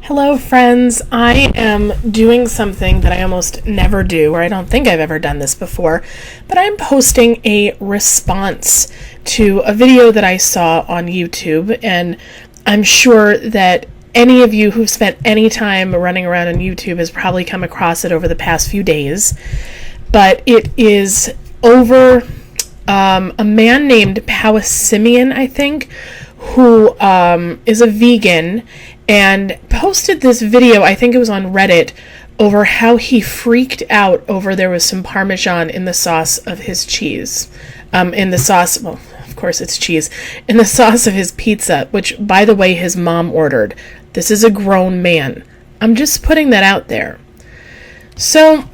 Hello, friends. I am doing something that I almost never do, or I don't think I've ever done this before, but I'm posting a response to a video that I saw on YouTube, and I'm sure that any of you who've spent any time running around on YouTube has probably come across it over the past few days, but it is over a man named Powsimian, I think, who is a vegan, and posted this video, I think it was on Reddit, over how he freaked out over there was some Parmesan in the sauce of his cheese. In the sauce, well, of course it's cheese, in the sauce of his pizza, which, by the way, his mom ordered. This is a grown man. I'm just putting that out there. So,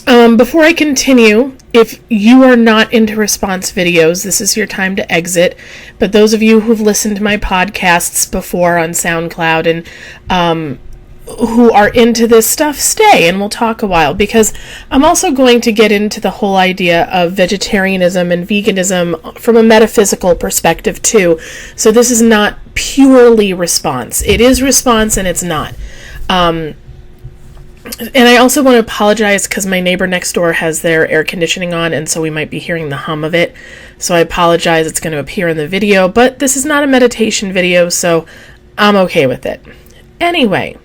before I continue, if you are not into response videos, this is your time to exit. But those of you who've listened to my podcasts before on SoundCloud and who are into this stuff, stay and we'll talk a while, because I'm also going to get into the whole idea of vegetarianism and veganism from a metaphysical perspective too. So this is not purely response. It is response and it's not. And I also want to apologize because my neighbor next door has their air conditioning on, and so we might be hearing the hum of it. So I apologize, it's going to appear in the video, but this is not a meditation video, so I'm okay with it. Anyway,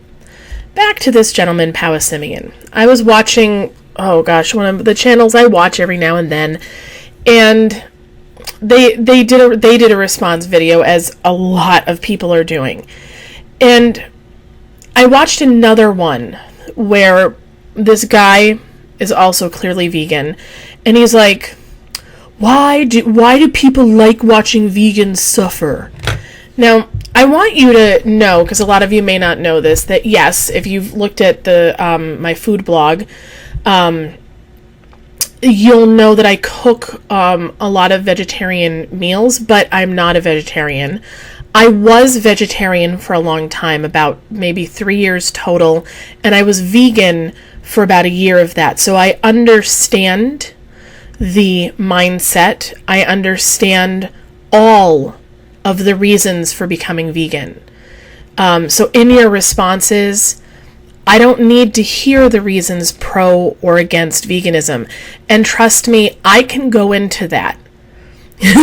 back to this gentleman, Powisimian. I was watching, one of the channels I watch every now and then, and they did a response video, as a lot of people are doing. And I watched another one where this guy is also clearly vegan, and he's like, why do people like watching vegans suffer? Now, I want you to know, because a lot of you may not know this, that yes, if you've looked at the my food blog, you'll know that I cook a lot of vegetarian meals, but I'm not a vegetarian. I was vegetarian for a long time, about maybe 3 years total, and I was vegan for about a year of that. So I understand the mindset. I understand all of the reasons for becoming vegan. So in your responses, I don't need to hear the reasons pro or against veganism. And trust me, I can go into that.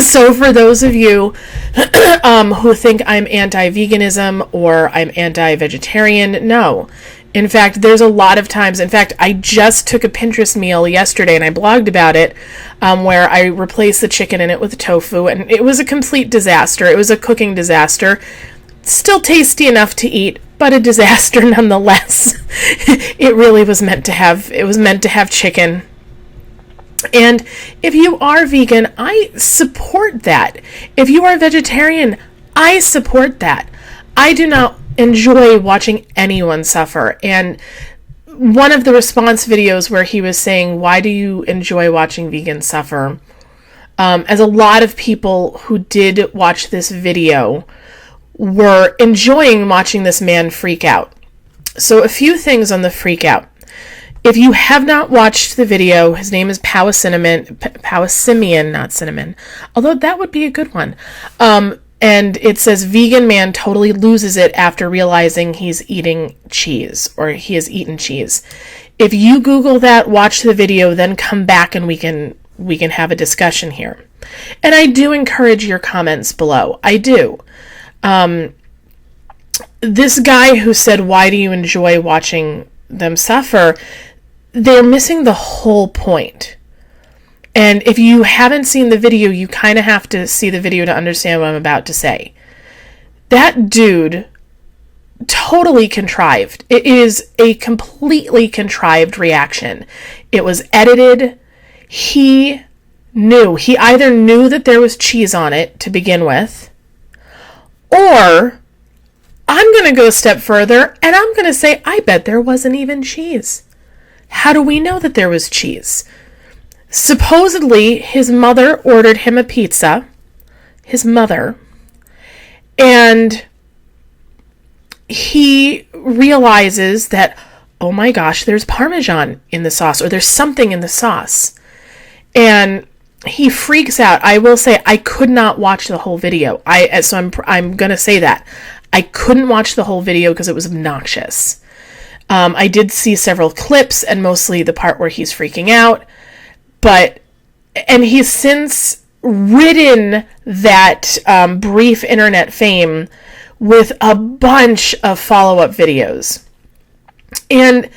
So for those of you who think I'm anti-veganism or I'm anti-vegetarian, no. In fact, there's a lot of times, in fact, I just took a Pinterest meal yesterday and I blogged about it, where I replaced the chicken in it with tofu, and it was a complete disaster. It was a cooking disaster. Still tasty enough to eat, but a disaster nonetheless. It really was meant to have chicken. And if you are vegan, I support that. If you are vegetarian, I support that. I do not enjoy watching anyone suffer. And one of the response videos where he was saying, why do you enjoy watching vegans suffer? As a lot of people who did watch this video were enjoying watching this man freak out. So a few things on the freak out. If you have not watched the video, his name is Powsimian, not cinnamon, although that would be a good one. And it says, vegan man totally loses it after realizing he's eating cheese, or he has eaten cheese. If you Google that, watch the video, then come back and we can have a discussion here. And I do encourage your comments below. I do. This guy who said, why do you enjoy watching them suffer? They're missing the whole point. And if you haven't seen the video, you kind of have to see the video to understand what I'm about to say. That dude totally contrived. It is a completely contrived reaction. It was edited. He either knew that there was cheese on it to begin with, or I'm going to go a step further and I'm going to say, I bet there wasn't even cheese. How do we know that there was cheese? Supposedly, his mother ordered him a pizza. His mother. And he realizes that, oh my gosh, there's Parmesan in the sauce, or there's something in the sauce. And he freaks out. I will say I could not watch the whole video. I'm going to say that. I couldn't watch the whole video because it was obnoxious. I did see several clips and mostly the part where he's freaking out, and he's since ridden that brief internet fame with a bunch of follow-up videos. And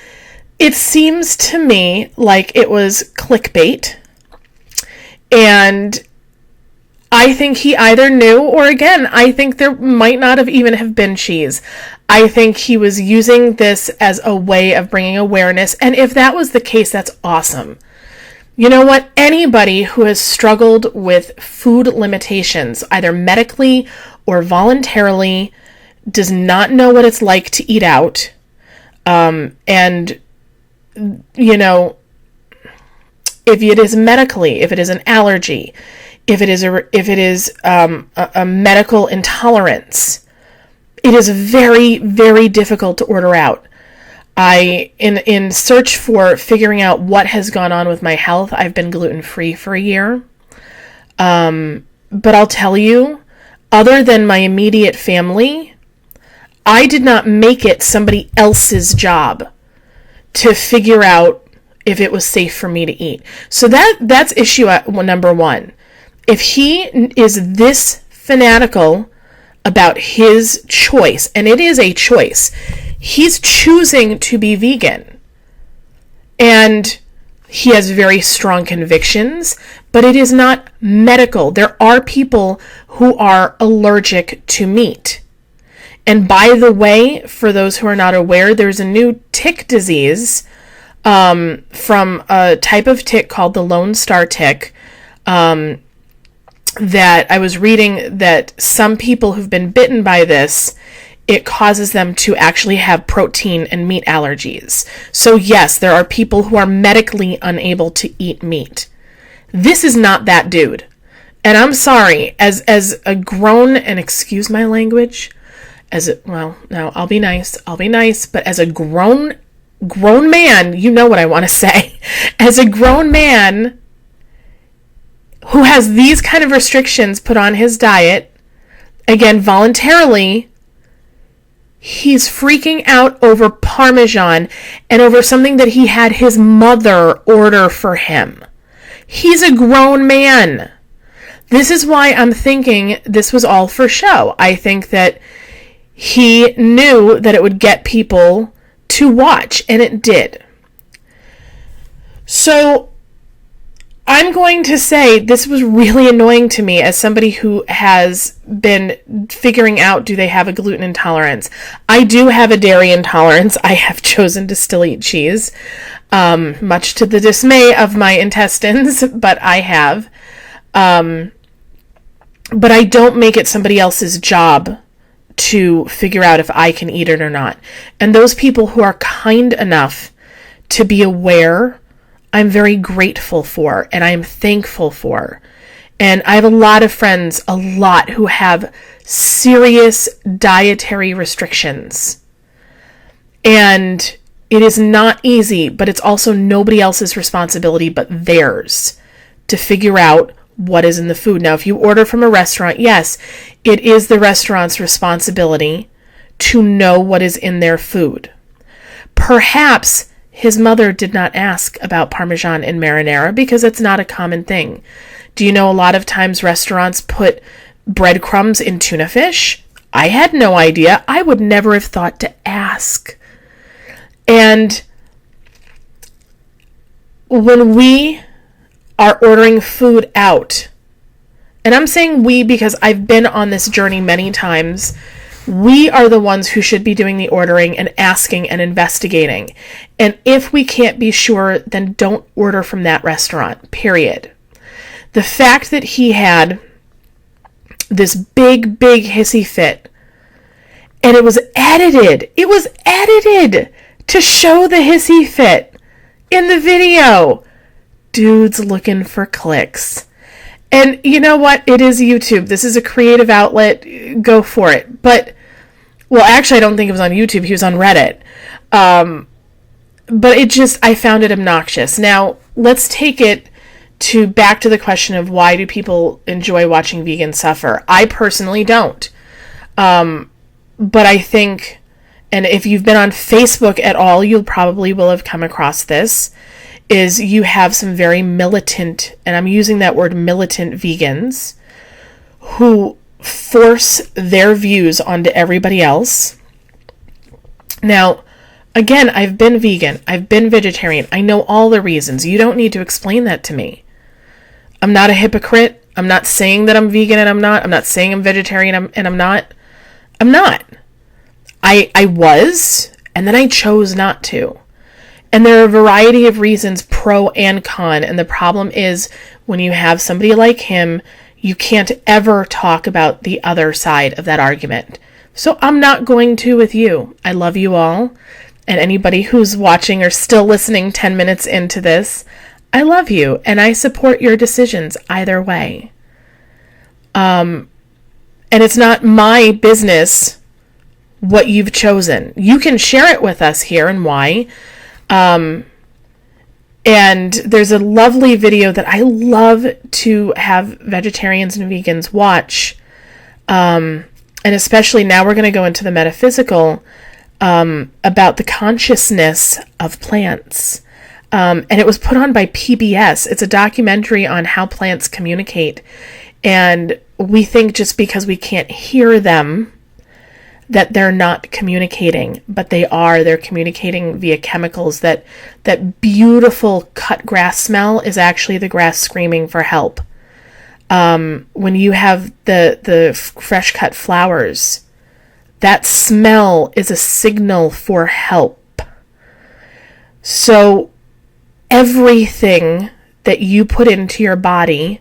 it seems to me like it was clickbait. And I think he either knew, or again, I think there might not have even have been cheese. I think he was using this as a way of bringing awareness. And if that was the case, that's awesome. You know what? Anybody who has struggled with food limitations, either medically or voluntarily, does not know what it's like to eat out. And, you know, if it is medically, if it is an allergy, if it is a medical intolerance, it is very, very difficult to order out. In search for figuring out what has gone on with my health, I've been gluten-free for a year. But I'll tell you, other than my immediate family, I did not make it somebody else's job to figure out if it was safe for me to eat. So that's issue number one. If he is this fanatical about his choice, and it is a choice, he's choosing to be vegan. And he has very strong convictions, but it is not medical. There are people who are allergic to meat. And by the way, for those who are not aware, there's a new tick disease from a type of tick called the Lone Star tick that I was reading that some people who've been bitten by this, it causes them to actually have protein and meat allergies. So yes, there are people who are medically unable to eat meat. This is not that dude. And I'm sorry, as a grown, and excuse my language, I'll be nice, but as a grown man, you know what I want to say. As a grown man who has these kind of restrictions put on his diet, again, voluntarily, he's freaking out over Parmesan and over something that he had his mother order for him. He's a grown man. This is why I'm thinking this was all for show. I think that he knew that it would get people to watch, and it did. So I'm going to say this was really annoying to me as somebody who has been figuring out, do they have a gluten intolerance? I do have a dairy intolerance. I have chosen to still eat cheese, much to the dismay of my intestines, but I have. But I don't make it somebody else's job to figure out if I can eat it or not. And those people who are kind enough to be aware, I'm very grateful for, and I'm thankful for. And I have a lot of friends, who have serious dietary restrictions. And it is not easy, but it's also nobody else's responsibility but theirs to figure out what is in the food. Now, if you order from a restaurant, yes, it is the restaurant's responsibility to know what is in their food. Perhaps his mother did not ask about Parmesan and marinara because it's not a common thing. Do you know a lot of times restaurants put breadcrumbs in tuna fish? I had no idea. I would never have thought to ask. And when we are ordering food out, and I'm saying we because I've been on this journey many times, we are the ones who should be doing the ordering and asking and investigating. And if we can't be sure, then don't order from that restaurant, period. The fact that he had this big hissy fit, and it was edited to show the hissy fit in the video. Dude's looking for clicks. And you know what? It is YouTube. This is a creative outlet. Go for it. But, well, actually, I don't think it was on YouTube. He was on Reddit. But I found it obnoxious. Now, let's take it back to the question of why do people enjoy watching vegans suffer? I personally don't. But I think, and if you've been on Facebook at all, you probably will have come across this, is you have some very militant, and I'm using that word militant vegans, who force their views onto everybody else. Now, again, I've been vegan. I've been vegetarian. I know all the reasons. You don't need to explain that to me. I'm not a hypocrite. I'm not saying that I'm vegan and I'm not. I'm not saying I'm vegetarian and I'm not. I'm not. I was, and then I chose not to. And there are a variety of reasons, pro and con. And the problem is, when you have somebody like him, you can't ever talk about the other side of that argument. So I'm not going to with you. I love you all. And anybody who's watching or still listening 10 minutes into this, I love you. And I support your decisions either way. And it's not my business what you've chosen. You can share it with us here and why. And there's a lovely video that I love to have vegetarians and vegans watch. And especially now we're going to go into the metaphysical, about the consciousness of plants. And it was put on by PBS. It's a documentary on how plants communicate. And we think just because we can't hear them, that they're not communicating, but they are. They're communicating via chemicals. That beautiful cut grass smell is actually the grass screaming for help. When you have the fresh cut flowers, that smell is a signal for help. So everything that you put into your body,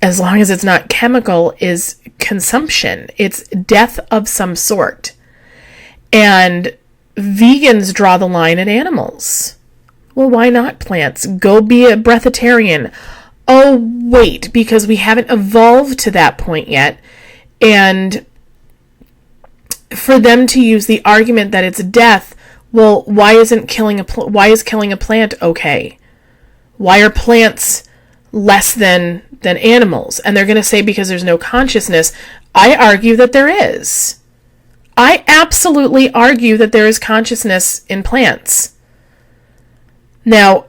as long as it's not chemical, is consumption. It's death of some sort. And vegans draw the line at animals. Well, why not plants? Go be a breatharian. Oh, wait, because we haven't evolved to that point yet. And for them to use the argument that it's death, well, why is killing a plant okay? Why are plants less than animals? And they're going to say because there's no consciousness. I argue that there is. I absolutely argue that there is consciousness in plants. Now,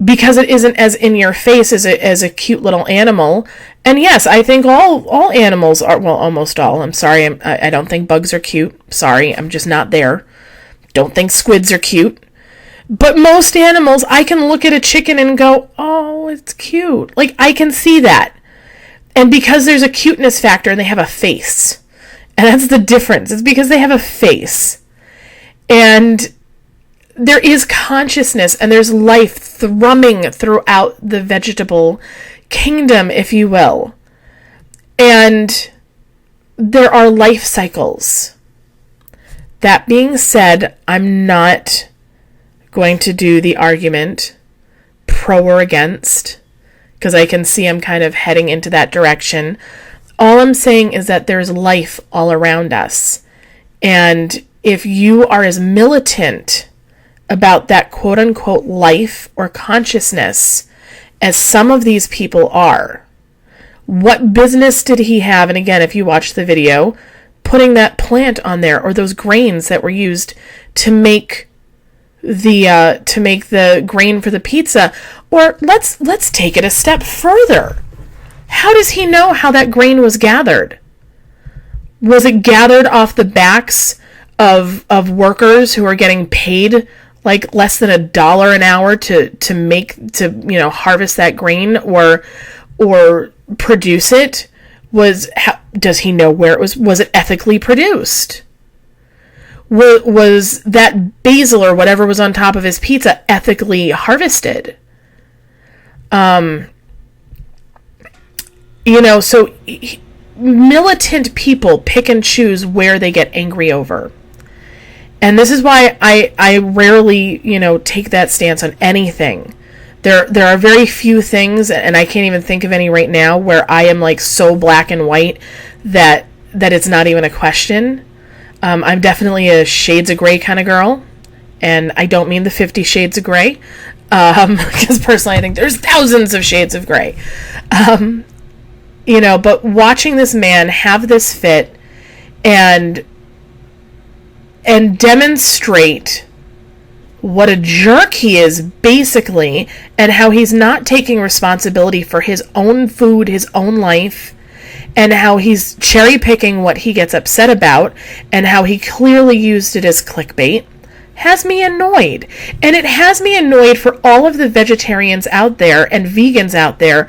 because it isn't as in your face as a cute little animal, and yes, I think all animals are, well, almost all. I'm sorry, I don't think bugs are cute. Sorry, I'm just not there. Don't think squids are cute. But most animals, I can look at a chicken and go, oh, it's cute. Like, I can see that. And because there's a cuteness factor and they have a face. And that's the difference. It's because they have a face. And there is consciousness and there's life thrumming throughout the vegetable kingdom, if you will. And there are life cycles. That being said, I'm not going to do the argument pro or against, because I can see I'm kind of heading into that direction. All I'm saying is that there's life all around us. And if you are as militant about that quote unquote life or consciousness as some of these people are, what business did he have? And again, if you watch the video, putting that plant on there, or those grains that were used to make the grain for the pizza. Or let's take it a step further. How does he know how that grain was gathered? Was it gathered off the backs of workers who are getting paid like less than $1 an hour to harvest that grain or produce it? Does he know where it was? Was it ethically produced? Was that basil or whatever was on top of his pizza ethically harvested? So militant people pick and choose where they get angry over. And this is why I rarely, take that stance on anything. There are very few things, and I can't even think of any right now, where I am like so black and white that it's not even a question. I'm definitely a shades of gray kind of girl, and I don't mean the 50 Shades of Gray, because personally I think there's thousands of shades of gray. But watching this man have this fit and demonstrate what a jerk he is, basically, and how he's not taking responsibility for his own food, his own life, and how he's cherry picking what he gets upset about, and how he clearly used it as clickbait, has me annoyed. And it has me annoyed for all of the vegetarians out there and vegans out there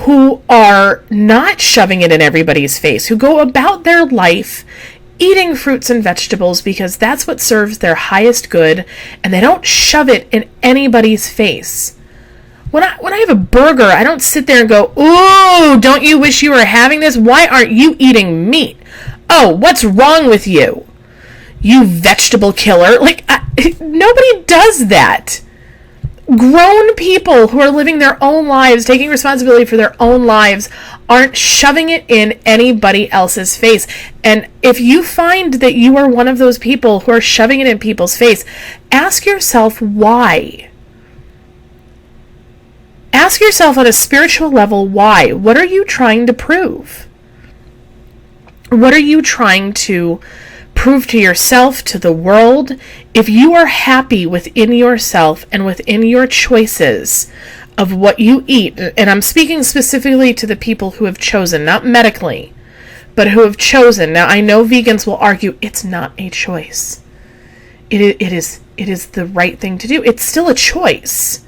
who are not shoving it in everybody's face, who go about their life eating fruits and vegetables because that's what serves their highest good, and they don't shove it in anybody's face. When I have a burger, I don't sit there and go, "Ooh, don't you wish you were having this? Why aren't you eating meat? Oh, what's wrong with you? You vegetable killer." Nobody does that. Grown people who are living their own lives, taking responsibility for their own lives, aren't shoving it in anybody else's face. And if you find that you are one of those people who are shoving it in people's face, ask yourself why. Ask yourself on a spiritual level why. What are you trying to prove? What are you trying to prove to yourself, to the world? If you are happy within yourself and within your choices of what you eat, and I'm speaking specifically to the people who have chosen, not medically, but who have chosen. Now, I know vegans will argue it's not a choice. It is the right thing to do. It's still a choice.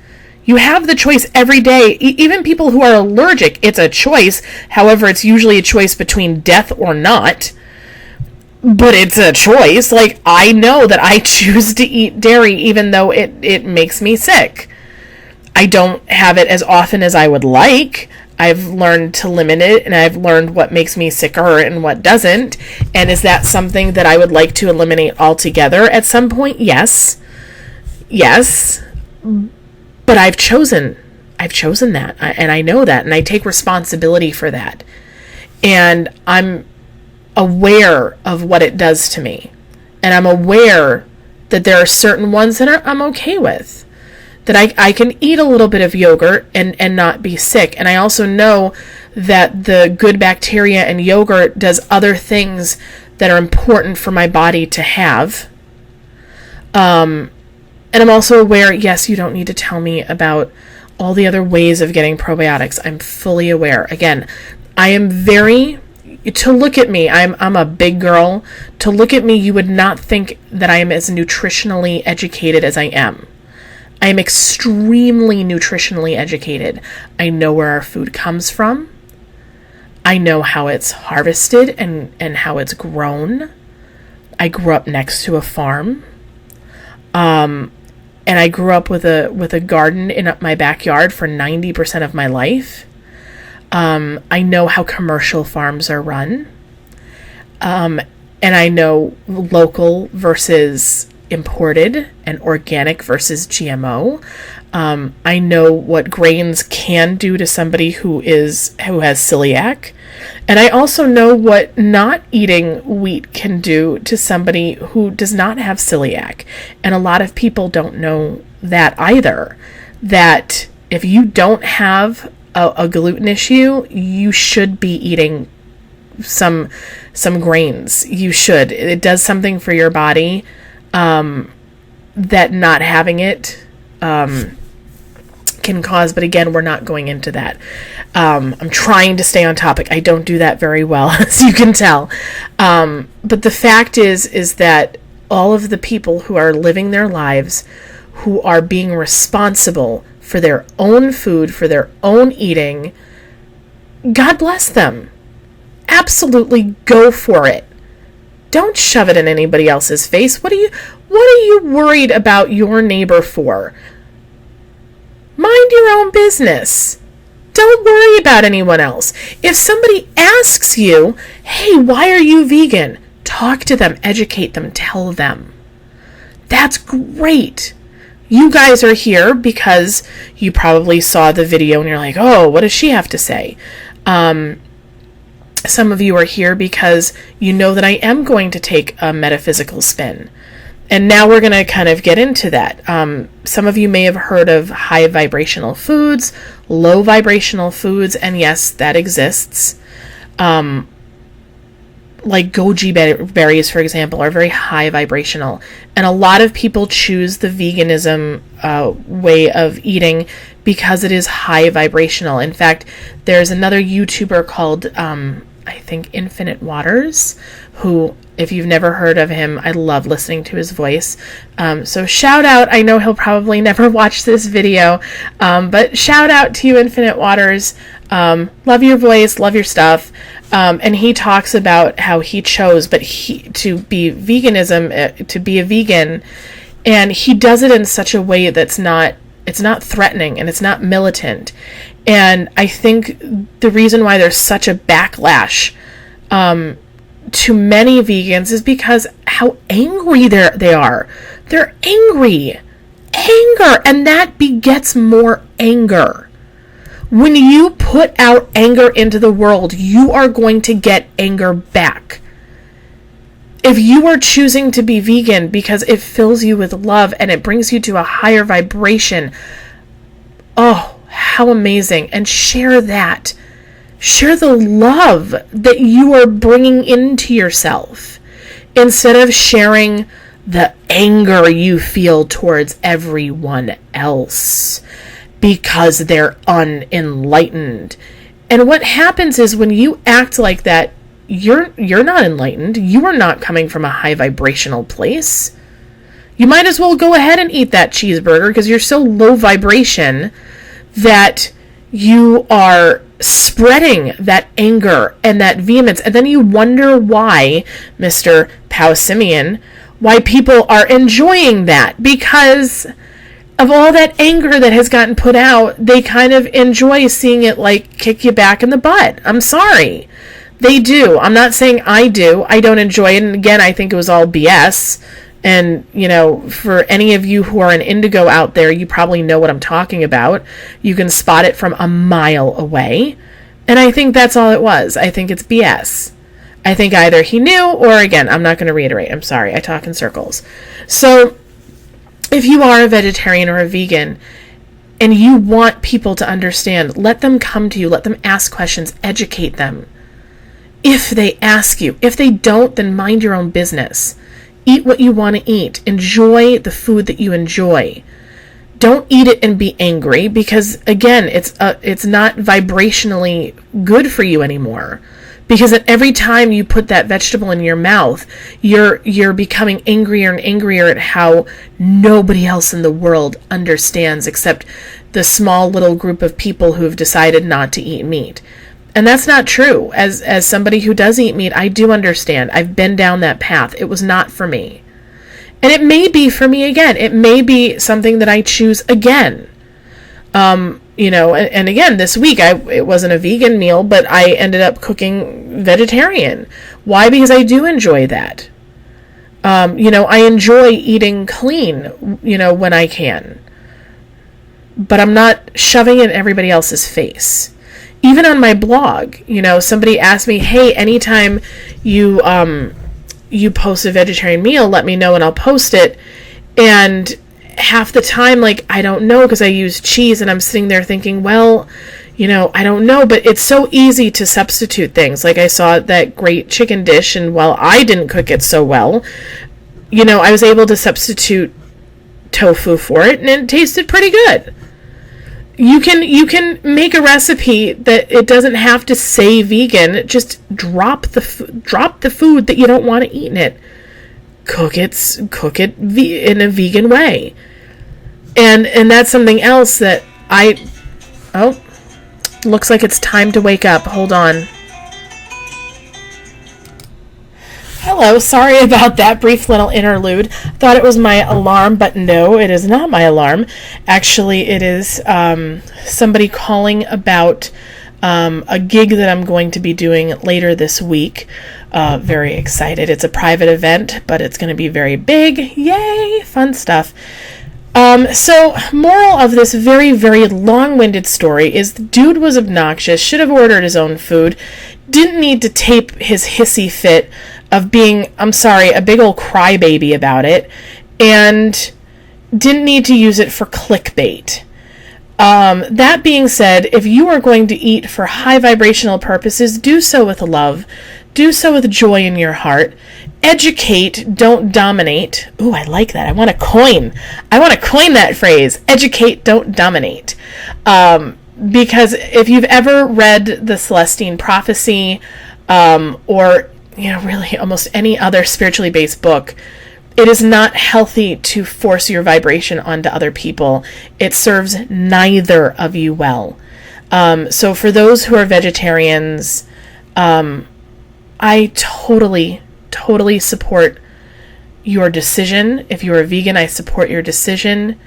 You have the choice every day. Even people who are allergic, it's a choice. However, it's usually a choice between death or not. But it's a choice. I know that I choose to eat dairy even though it makes me sick. I don't have it as often as I would like. I've learned to limit it, and I've learned what makes me sicker and what doesn't. And is that something that I would like to eliminate altogether at some point? Yes. Yes. But I've chosen that, and I know that, and I take responsibility for that. And I'm aware of what it does to me. And I'm aware that there are certain ones that I'm okay with. That I can eat a little bit of yogurt and not be sick. And I also know that the good bacteria in yogurt does other things that are important for my body to have. And I'm also aware, yes, you don't need to tell me about all the other ways of getting probiotics. I'm fully aware. Again, I am to look at me, I'm a big girl. To look at me, you would not think that I am as nutritionally educated as I am. I am extremely nutritionally educated. I know where our food comes from. I know how it's harvested and how it's grown. I grew up next to a farm. And I grew up with a garden in my backyard for 90% of my life. I know how commercial farms are run. And I know local versus imported and organic versus GMO. I know what grains can do to somebody who has celiac. And I also know what not eating wheat can do to somebody who does not have celiac. And a lot of people don't know that either. That if you don't have a gluten issue, you should be eating some grains. You should. It does something for your body that not having it can cause, but again, we're not going into that. I'm trying to stay on topic. I don't do that very well, as you can tell. But the fact is that all of the people who are living their lives, who are being responsible for their own food, for their own eating, God bless them. Absolutely go for it. Don't shove it in anybody else's face. What are you worried about your neighbor for? Mind your own business. Don't worry about anyone else. If somebody asks you, "Hey, why are you vegan?" Talk to them, educate them, tell them. That's great. You guys are here because you probably saw the video and you're like, "Oh, what does she have to say?" Some of you are here because you know that I am going to take a metaphysical spin. And now we're going to kind of get into that. Some of you may have heard of high vibrational foods, low vibrational foods, and yes, that exists. like goji berries, for example, are very high vibrational. And a lot of people choose the veganism way of eating because it is high vibrational. In fact, there's another YouTuber called, I think, Infinite Waters, who, if you've never heard of him, I love listening to his voice. So shout out. I know he'll probably never watch this video, but shout out to you, Infinite Waters. Love your voice, love your stuff. And he talks about how he chose to be veganism, to be a vegan, and he does it in such a way that's it's not threatening and it's not militant. And I think the reason why there's such a backlash to many vegans is because how angry they are. They're angry. Anger. And that begets more anger. When you put out anger into the world, you are going to get anger back. If you are choosing to be vegan because it fills you with love and it brings you to a higher vibration, oh, how amazing. And share that. Share the love that you are bringing into yourself instead of sharing the anger you feel towards everyone else because they're unenlightened. And what happens is when you act like that, you're not enlightened. You are not coming from a high vibrational place. You might as well go ahead and eat that cheeseburger because you're so low vibration that you are spreading that anger and that vehemence. And then you wonder why, Mr. Powsimian, why people are enjoying that. Because of all that anger that has gotten put out, they kind of enjoy seeing it like kick you back in the butt. I'm sorry. They do. I'm not saying I do. I don't enjoy it. And again, I think it was all BS. And, for any of you who are an indigo out there, you probably know what I'm talking about. You can spot it from a mile away. And I think that's all it was. I think it's BS. I think either he knew or, again, I'm not going to reiterate. I'm sorry. I talk in circles. So if you are a vegetarian or a vegan and you want people to understand, let them come to you. Let them ask questions. Educate them. If they ask you. If they don't, then mind your own business. Eat what you want to eat. Enjoy the food that you enjoy. Don't eat it and be angry because, again, it's not vibrationally good for you anymore. Because at every time you put that vegetable in your mouth, you're becoming angrier and angrier at how nobody else in the world understands except the small little group of people who have decided not to eat meat. And that's not true. As somebody who does eat meat, I do understand. I've been down that path. It was not for me. And it may be for me again. It may be something that I choose again. And again, this week, it wasn't a vegan meal, but I ended up cooking vegetarian. Why? Because I do enjoy that. I enjoy eating clean, when I can. But I'm not shoving it in everybody else's face. Even on my blog, somebody asked me, hey, anytime you post a vegetarian meal, let me know and I'll post it. And half the time, I don't know because I use cheese and I'm sitting there thinking, well, I don't know, but it's so easy to substitute things. Like I saw that great chicken dish and while I didn't cook it so well, I was able to substitute tofu for it and it tasted pretty good. You can make a recipe that it doesn't have to say vegan. Just drop the food that you don't want to eat in it. Cook it in a vegan way. And that's something else that looks like it's time to wake up. Hold on. Hello, sorry about that brief little interlude. Thought it was my alarm, but no, it is not my alarm. Actually, it is somebody calling about a gig that I'm going to be doing later this week. Very excited. It's a private event, but it's going to be very big. Yay! Fun stuff. So, moral of this very, very long-winded story is the dude was obnoxious, should have ordered his own food, didn't need to tape his hissy fit of being, I'm sorry, a big old crybaby about it, and didn't need to use it for clickbait. That being said, if you are going to eat for high vibrational purposes, do so with love. Do so with joy in your heart. Educate, don't dominate. Ooh, I like that. I want to coin that phrase. Educate, don't dominate. Because if you've ever read the Celestine Prophecy, or, really almost any other spiritually based book, it is not healthy to force your vibration onto other people. It serves neither of you well. So for those who are vegetarians, I totally support your decision. If you're a vegan, I support your decision.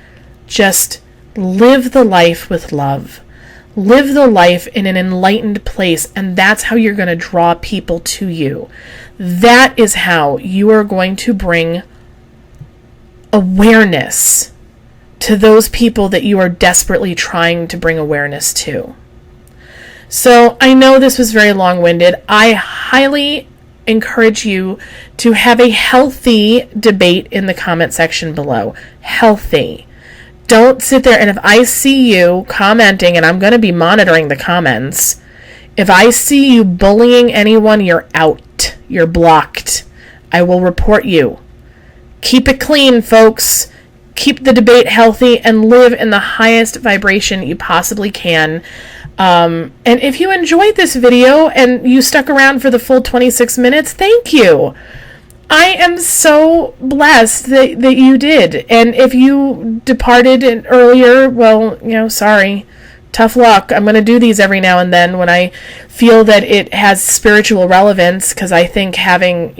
Just live the life with love. Live the life in an enlightened place, and that's how you're going to draw people to you. That is how you are going to bring awareness to those people that you are desperately trying to bring awareness to. So I know this was very long-winded. I highly encourage you to have a healthy debate in the comment section below. Healthy. Don't sit there, and if I see you commenting, and I'm going to be monitoring the comments, if I see you bullying anyone, you're out. You're blocked. I will report you. Keep it clean, folks. Keep the debate healthy and live in the highest vibration you possibly can. And if you enjoyed this video and you stuck around for the full 26 minutes, thank you. I am so blessed that you did. And if you departed earlier, well, sorry. Tough luck. I'm going to do these every now and then when I feel that it has spiritual relevance, because I think having,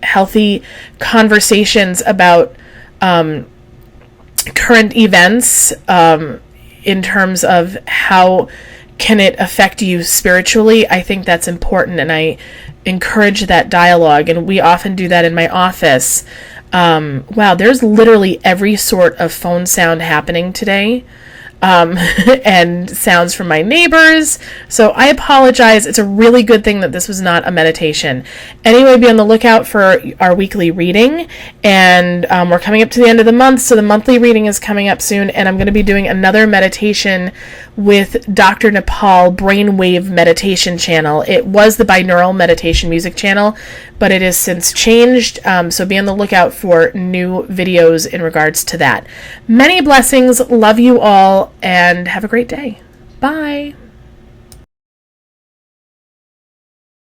healthy conversations about current events in terms of how can it affect you spiritually, I think that's important, and I encourage that dialogue, and we often do that in my office. Wow, there's literally every sort of phone sound happening today. And sounds from my neighbors. So I apologize. It's a really good thing that this was not a meditation. Anyway, be on the lookout for our weekly reading. And we're coming up to the end of the month, so the monthly reading is coming up soon. And I'm going to be doing another meditation with Dr. Nepal Brainwave Meditation channel. It was the binaural meditation music channel, but it has since changed. So be on the lookout for new videos in regards to that. Many blessings. Love you all. And have a great day. Bye.